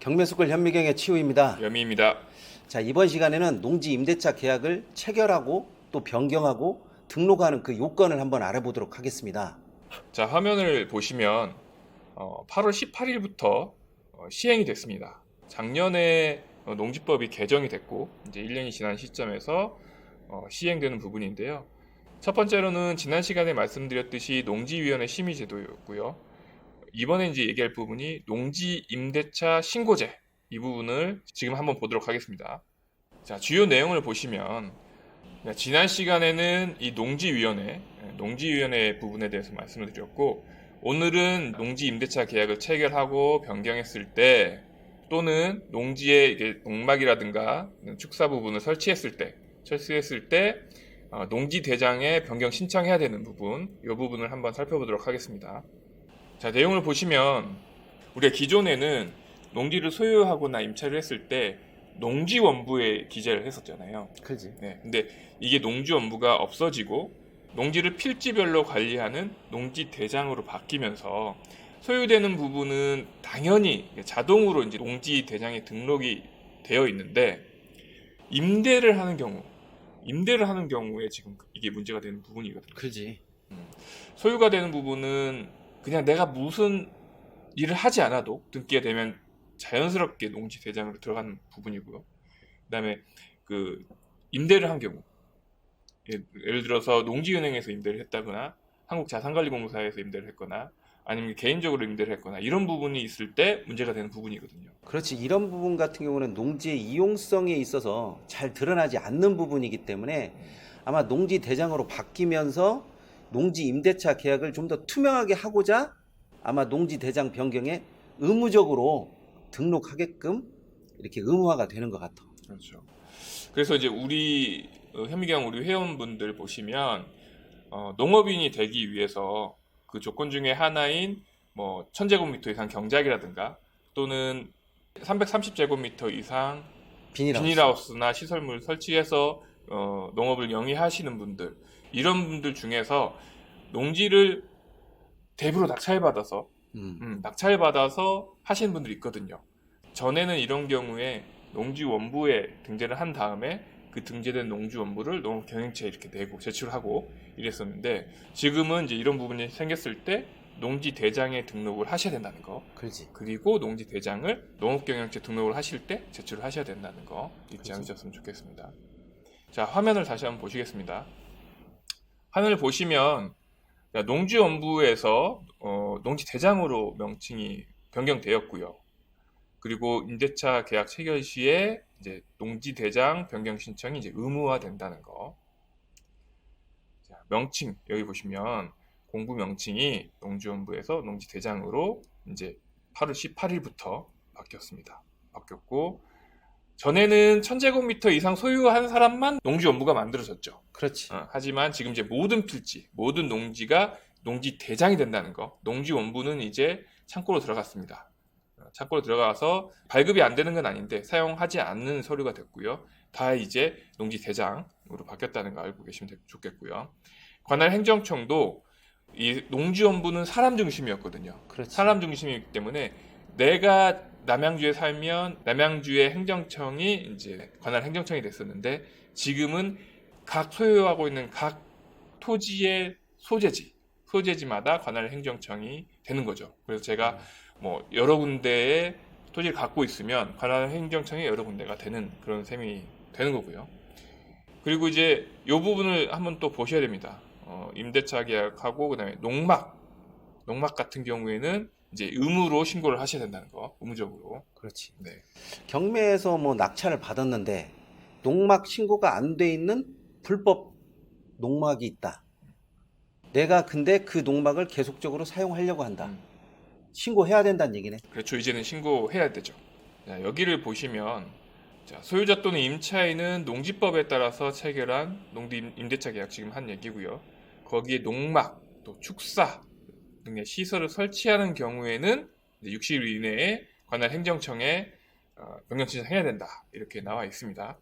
경매수골 현미경의 치우입니다. 여미입니다. 자, 이번 시간에는 농지 임대차 계약을 체결하고 또 변경하고 등록하는 그 요건을 한번 알아보도록 하겠습니다. 자, 화면을 보시면 8월 18일부터 시행이 됐습니다. 작년에 농지법이 개정이 됐고 이제 1년이 지난 시점에서 시행되는 부분인데요. 첫 번째로는 지난 시간에 말씀드렸듯이 농지위원회 심의제도였고요. 이번에 이제 얘기할 부분이 농지 임대차 신고제, 이 부분을 지금 한번 보도록 하겠습니다. 자, 주요 내용을 보시면 지난 시간에는 이 농지위원회 부분에 대해서 말씀을 드렸고, 오늘은 농지 임대차 계약을 체결하고 변경했을 때 또는 농지에 이게 농막이라든가 축사 부분을 설치했을 때 농지 대장에 변경 신청해야 되는 부분, 이 부분을 한번 살펴보도록 하겠습니다. 자, 내용을 보시면 우리가 기존에는 농지를 소유하거나 임차를 했을 때 농지원부에 기재를 했었잖아요. 그렇지. 네, 근데 이게 농지원부가 없어지고 농지를 필지별로 관리하는 농지대장으로 바뀌면서 소유되는 부분은 당연히 자동으로 이제 농지대장에 등록이 되어 있는데, 임대를 하는 경우에 지금 이게 문제가 되는 부분이거든요. 그렇지. 소유가 되는 부분은 그냥 내가 무슨 일을 하지 않아도 등기가 되면 자연스럽게 농지 대장으로 들어가는 부분이고요. 그다음에 그 임대를 한 경우, 예를 들어서 농지은행에서 임대를 했다거나 한국자산관리공사에서 임대를 했거나 아니면 개인적으로 임대를 했거나 이런 부분이 있을 때 문제가 되는 부분이거든요. 그렇지. 이런 부분 같은 경우는 농지의 이용성에 있어서 잘 드러나지 않는 부분이기 때문에 아마 농지 대장으로 바뀌면서 농지 임대차 계약을 좀 더 투명하게 하고자 아마 농지 대장 변경에 의무적으로 등록하게끔 이렇게 의무화가 되는 것 같아. 그렇죠. 그래서 이제 우리 현미경 우리 회원분들 보시면 농업인이 되기 위해서 그 조건 중에 하나인 뭐 1000제곱미터 이상 경작이라든가 또는 330제곱미터 이상 비닐하우스나 시설물 설치해서 농업을 영위하시는 분들, 이런 분들 중에서 농지를 대부로 낙찰받아서 하시는 분들이 있거든요. 전에는 이런 경우에 농지원부에 등재를 한 다음에 그 등재된 농지원부를 농업경영처에 이렇게 내고 제출하고 이랬었는데, 지금은 이제 이런 부분이 생겼을 때 농지대장에 등록을 하셔야 된다는 거. 그렇지. 그리고 농지대장을 농업경영처에 등록을 하실 때 제출을 하셔야 된다는 거 잊지 그렇지. 않으셨으면 좋겠습니다. 자, 화면을 다시 한번 보시겠습니다. 화면을 보시면 농지원부에서 농지대장으로 명칭이 변경되었고요. 그리고 임대차 계약 체결 시에 이제 농지대장 변경 신청이 이제 의무화된다는 거. 자, 명칭 여기 보시면 공부 명칭이 농지원부에서 농지대장으로 이제 8월 18일부터 바뀌었고, 전에는 1000제곱미터 이상 소유한 사람만 농지원부가 만들어졌죠. 그렇지. 하지만 지금 이제 모든 농지가 농지대장이 된다는 거. 농지원부는 이제 창고로 들어갔습니다. 창고로 들어가서 발급이 안 되는 건 아닌데 사용하지 않는 서류가 됐고요. 다 이제 농지대장으로 바뀌었다는 거 알고 계시면 좋겠고요. 관할 행정청도 이 농지원부는 사람 중심이었거든요. 그렇지. 사람 중심이기 때문에 내가 남양주에 살면 남양주의 행정청이 이제 관할 행정청이 됐었는데, 지금은 각 소유하고 있는 각 토지의 소재지마다 관할 행정청이 되는 거죠. 그래서 제가 뭐 여러 군데의 토지를 갖고 있으면 관할 행정청이 여러 군데가 되는 그런 셈이 되는 거고요. 그리고 이제 이 부분을 한번 또 보셔야 됩니다. 임대차 계약하고 그다음에 농막 같은 경우에는 이제 의무로 신고를 하셔야 된다는 거, 의무적으로. 그렇지. 네. 경매에서 뭐 낙찰을 받았는데 농막 신고가 안 돼 있는 불법 농막이 있다. 내가 근데 그 농막을 계속적으로 사용하려고 한다. 신고해야 된다는 얘기네. 그렇죠. 이제는 신고해야 되죠. 자, 여기를 보시면 소유자 또는 임차인은 농지법에 따라서 체결한 농지 임대차 계약 지금 한 얘기고요. 거기에 농막, 또 축사 등의 시설을 설치하는 경우에는 60일 이내에 관할 행정청에 변경 신청해야 된다, 이렇게 나와 있습니다.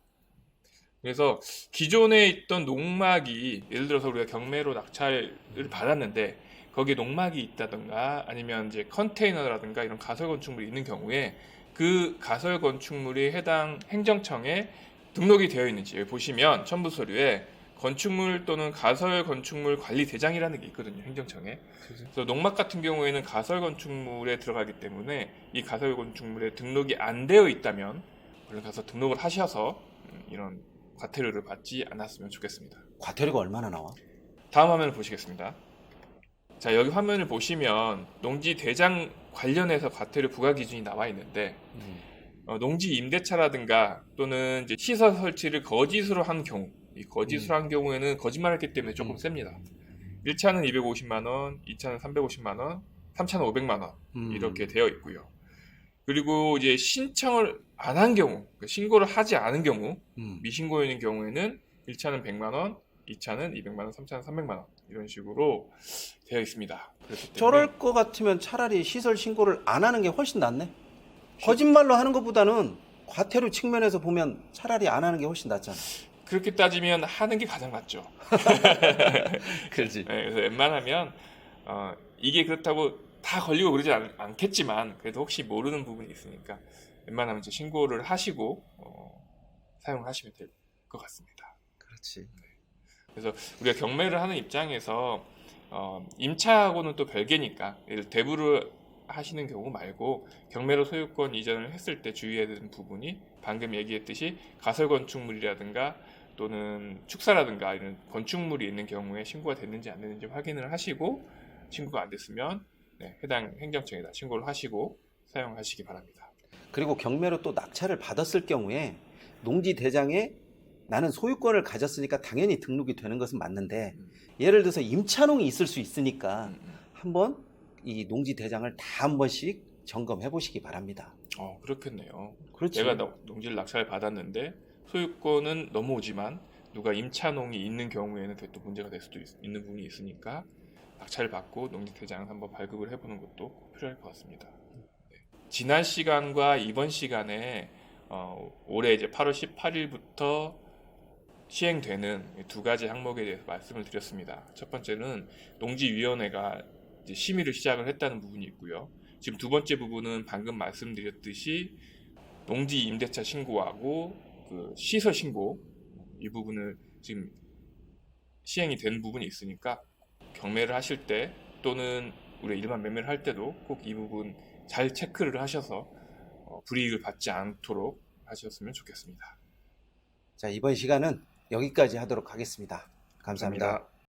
그래서 기존에 있던 농막이, 예를 들어서 우리가 경매로 낙찰을 받았는데 거기에 농막이 있다든가 아니면 이제 컨테이너라든가 이런 가설 건축물이 있는 경우에 그 가설 건축물이 해당 행정청에 등록이 되어 있는지 여기 보시면 첨부 서류에 건축물 또는 가설 건축물 관리 대장이라는 게 있거든요, 행정청에. 그래서 농막 같은 경우에는 가설 건축물에 들어가기 때문에 이 가설 건축물에 등록이 안 되어 있다면 얼른 가서 등록을 하셔서 이런 과태료를 받지 않았으면 좋겠습니다. 과태료가 얼마나 나와? 다음 화면을 보시겠습니다. 자, 여기 화면을 보시면 농지 대장 관련해서 과태료 부과 기준이 나와 있는데 농지 임대차라든가 또는 이제 시설 설치를 거짓으로 한 경우, 이 거짓으로 한 경우에는 거짓말했기 때문에 조금 셉니다. 1차는 250만 원, 2차는 350만 원, 3차는 500만 원 이렇게 되어 있고요. 그리고 이제 신청을 안 한 경우, 그러니까 신고를 하지 않은 경우, 미신고인인 경우에는 1차는 100만 원, 2차는 200만 원, 3차는 300만 원 이런 식으로 되어 있습니다. 그렇기 때문에 저럴 것 같으면 차라리 시설 신고를 안 하는 게 훨씬 낫네. 거짓말로 하는 것보다는 과태료 측면에서 보면 차라리 안 하는 게 훨씬 낫잖아. 그렇게 따지면 하는 게 가장 낫죠. 그렇지. 네, 그래서 웬만하면 이게 그렇다고 다 걸리고 그러지 않겠지만 그래도 혹시 모르는 부분이 있으니까 웬만하면 이제 신고를 하시고 사용하시면 될 것 같습니다. 그렇지. 그래서 우리가 경매를 하는 입장에서 임차하고는 또 별개니까 대부를 하시는 경우 말고 경매로 소유권 이전을 했을 때 주의해야 되는 부분이 방금 얘기했듯이 가설 건축물이라든가 또는 축사라든가 이런 건축물이 있는 경우에 신고가 됐는지 안 됐는지 확인을 하시고 신고가 안 됐으면 해당 행정청에다 신고를 하시고 사용하시기 바랍니다. 그리고 경매로 또 낙찰을 받았을 경우에 농지 대장에 나는 소유권을 가졌으니까 당연히 등록이 되는 것은 맞는데 예를 들어서 임차농이 있을 수 있으니까 한번 이 농지 대장을 다 한 번씩 점검해 보시기 바랍니다. 그렇겠네요. 그렇지. 내가 농지를 낙찰 받았는데 소유권은 넘어오지만 누가 임차농이 있는 경우에는 또 문제가 될 수도 있는 부분이 있으니까 낙찰을 받고 농지 대장을 한번 발급을 해보는 것도 꼭 필요할 것 같습니다. 네. 지난 시간과 이번 시간에 올해 이제 8월 18일부터 시행되는 두 가지 항목에 대해서 말씀을 드렸습니다. 첫 번째는 농지위원회가 이제 심의를 시작을 했다는 부분이 있고요. 지금 두 번째 부분은 방금 말씀드렸듯이 농지 임대차 신고하고 그 시설 신고 이 부분을 지금 시행이 된 부분이 있으니까 경매를 하실 때 또는 우리 일반 매매를 할 때도 꼭 이 부분 잘 체크를 하셔서 불이익을 받지 않도록 하셨으면 좋겠습니다. 자, 이번 시간은 여기까지 하도록 하겠습니다. 감사합니다.